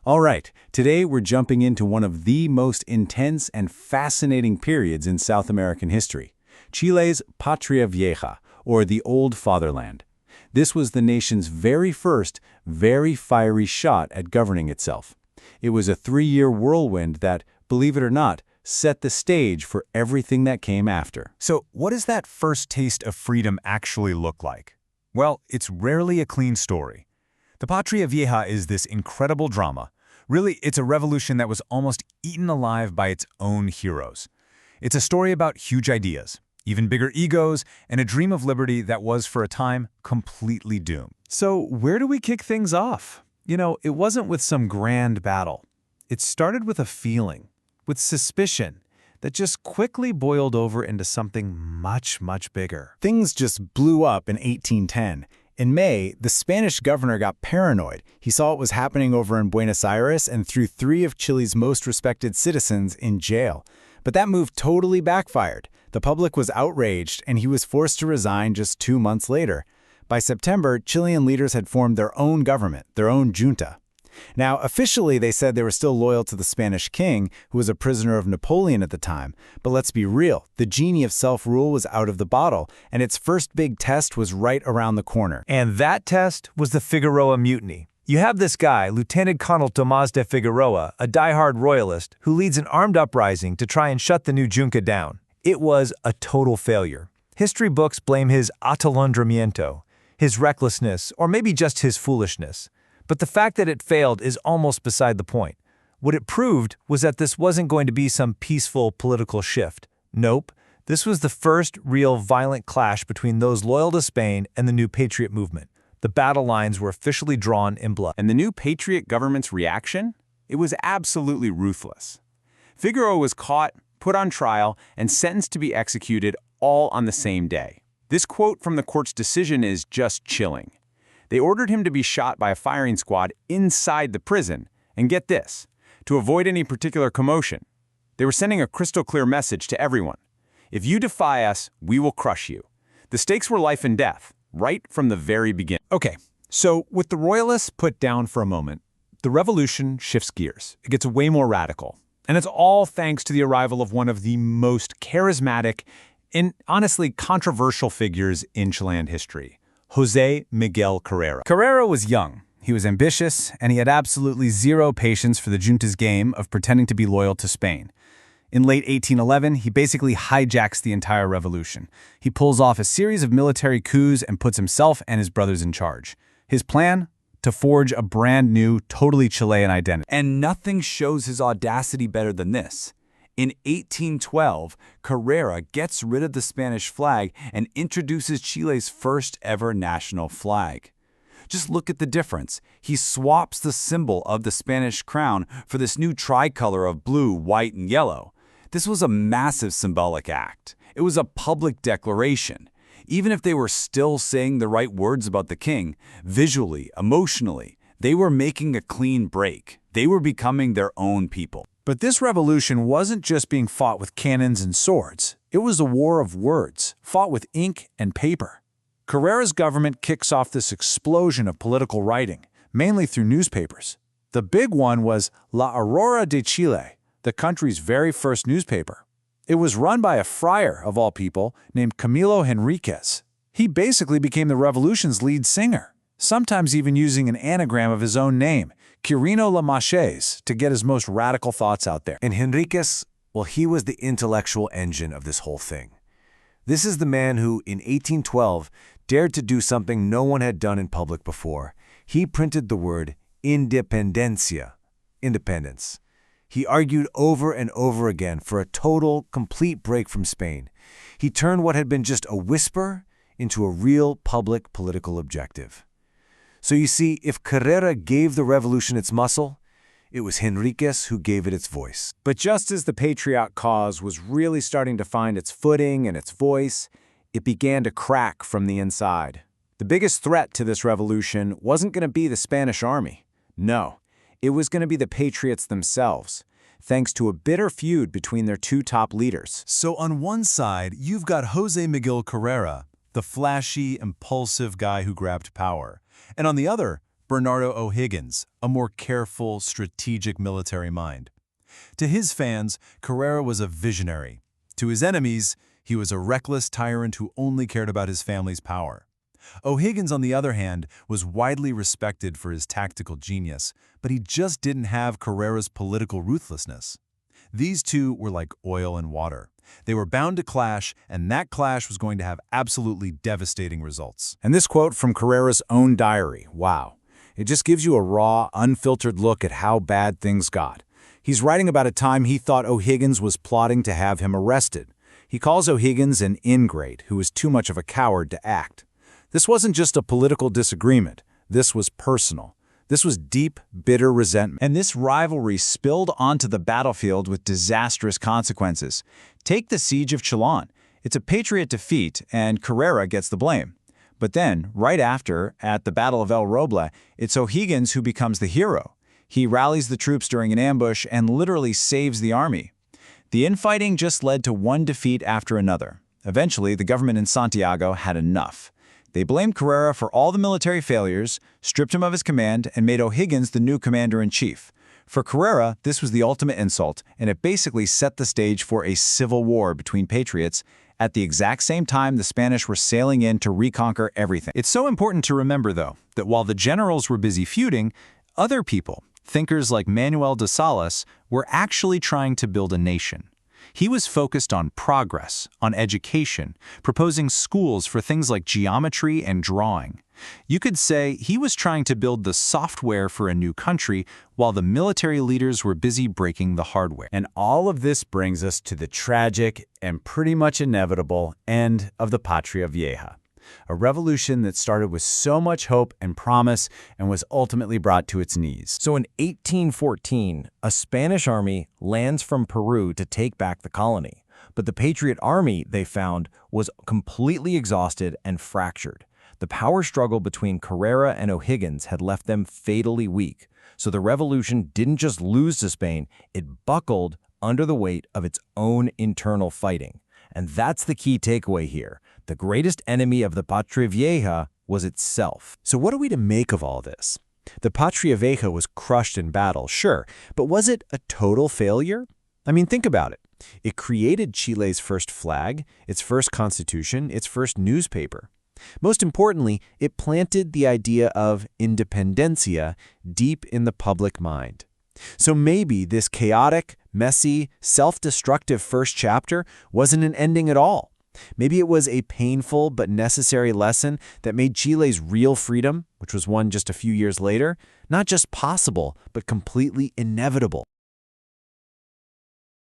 All right, today we're jumping into one of the most intense and fascinating periods in South American history, Chile's Patria Vieja, or the Old Fatherland. This was the nation's very first, very fiery shot at governing itself. It was a 3-year whirlwind that, believe it or not, set the stage for everything that came after. So, what does that first taste of freedom actually look like? Well, it's rarely a clean story. The Patria Vieja is this incredible drama. Really, it's a revolution that was almost eaten alive by its own heroes. It's a story about huge ideas, even bigger egos, and a dream of liberty that was, for a time, completely doomed. So where do we kick things off? It wasn't with some grand battle. It started with a feeling, with suspicion, that just quickly boiled over into something much, much bigger. Things just blew up in 1810. In May, the Spanish governor got paranoid. He saw what was happening over in Buenos Aires and threw 3 of Chile's most respected citizens in jail. But that move totally backfired. The public was outraged, and he was forced to resign just 2 months later. By September, Chilean leaders had formed their own government, their own junta. Now, officially, they said they were still loyal to the Spanish king, who was a prisoner of Napoleon at the time. But let's be real, the genie of self-rule was out of the bottle, and its first big test was right around the corner. And that test was the Figueroa Mutiny. You have this guy, Lieutenant Colonel Tomás de Figueroa, a diehard royalist, who leads an armed uprising to try and shut the new junta down. It was a total failure. History books blame his atolondramiento, his recklessness, or maybe just his foolishness. But the fact that it failed is almost beside the point. What it proved was that this wasn't going to be some peaceful political shift. Nope, this was the first real violent clash between those loyal to Spain and the new patriot movement. The battle lines were officially drawn in blood. And the new patriot government's reaction? It was absolutely ruthless. Figueroa was caught, put on trial, and sentenced to be executed all on the same day. This quote from the court's decision is just chilling. They ordered him to be shot by a firing squad inside the prison, and get this, to avoid any particular commotion. They were sending a crystal-clear message to everyone. If you defy us, we will crush you. The stakes were life and death, right from the very beginning. Okay, so with the royalists put down for a moment, the revolution shifts gears. It gets way more radical. And it's all thanks to the arrival of one of the most charismatic and honestly controversial figures in Chilean history, José Miguel Carrera. Carrera was young, he was ambitious, and he had absolutely zero patience for the junta's game of pretending to be loyal to Spain. In late 1811, he basically hijacks the entire revolution. He pulls off a series of military coups and puts himself and his brothers in charge. His plan? To forge a brand new, totally Chilean identity. And nothing shows his audacity better than this. In 1812, Carrera gets rid of the Spanish flag and introduces Chile's first ever national flag. Just look at the difference. He swaps the symbol of the Spanish crown for this new tricolor of blue, white, and yellow. This was a massive symbolic act. It was a public declaration. Even if they were still saying the right words about the king, visually, emotionally, they were making a clean break. They were becoming their own people. But this revolution wasn't just being fought with cannons and swords. It was a war of words, fought with ink and paper. Carrera's government kicks off this explosion of political writing, mainly through newspapers. The big one was La Aurora de Chile, the country's very first newspaper. It was run by a friar, of all people, named Camilo Henriquez. He basically became the revolution's lead singer, sometimes even using an anagram of his own name, Quirino Lamarches, to get his most radical thoughts out there. And Henriquez, well, he was the intellectual engine of this whole thing. This is the man who, in 1812, dared to do something no one had done in public before. He printed the word independencia, independence. He argued over and over again for a total, complete break from Spain. He turned what had been just a whisper into a real public political objective. So you see, if Carrera gave the revolution its muscle, it was Henriquez who gave it its voice. But just as the patriot cause was really starting to find its footing and its voice, it began to crack from the inside. The biggest threat to this revolution wasn't going to be the Spanish army. No, it was going to be the patriots themselves, thanks to a bitter feud between their 2 top leaders. So on one side, you've got José Miguel Carrera, the flashy, impulsive guy who grabbed power. And on the other, Bernardo O'Higgins, a more careful, strategic military mind. To his fans, Carrera was a visionary. To his enemies, he was a reckless tyrant who only cared about his family's power. O'Higgins, on the other hand, was widely respected for his tactical genius, but he just didn't have Carrera's political ruthlessness. These two were like oil and water. They were bound to clash, and that clash was going to have absolutely devastating results. And this quote from Carrera's own diary, wow. It just gives you a raw, unfiltered look at how bad things got. He's writing about a time he thought O'Higgins was plotting to have him arrested. He calls O'Higgins an ingrate who was too much of a coward to act. This wasn't just a political disagreement. This was personal. This was deep, bitter resentment. And this rivalry spilled onto the battlefield with disastrous consequences. Take the siege of Chillán. It's a Patriot defeat, and Carrera gets the blame. But then, right after, at the Battle of El Roble, it's O'Higgins who becomes the hero. He rallies the troops during an ambush and literally saves the army. The infighting just led to one defeat after another. Eventually, the government in Santiago had enough. They blamed Carrera for all the military failures, stripped him of his command, and made O'Higgins the new commander-in-chief. For Carrera, this was the ultimate insult, and it basically set the stage for a civil war between patriots at the exact same time the Spanish were sailing in to reconquer everything. It's so important to remember, though, that while the generals were busy feuding, other people, thinkers like Manuel de Salas, were actually trying to build a nation. He was focused on progress, on education, proposing schools for things like geometry and drawing. You could say he was trying to build the software for a new country while the military leaders were busy breaking the hardware. And all of this brings us to the tragic and pretty much inevitable end of the Patria Vieja, a revolution that started with so much hope and promise and was ultimately brought to its knees. So in 1814, a Spanish army lands from Peru to take back the colony. But the Patriot army, they found, was completely exhausted and fractured. The power struggle between Carrera and O'Higgins had left them fatally weak. So the revolution didn't just lose to Spain, it buckled under the weight of its own internal fighting. And that's the key takeaway here. The greatest enemy of the Patria Vieja was itself. So what are we to make of all this? The Patria Vieja was crushed in battle, sure, but was it a total failure? I mean, think about it. It created Chile's first flag, its first constitution, its first newspaper. Most importantly, it planted the idea of independencia deep in the public mind. So maybe this chaotic, messy, self-destructive first chapter wasn't an ending at all. Maybe it was a painful but necessary lesson that made Chile's real freedom, which was won just a few years later, not just possible, but completely inevitable.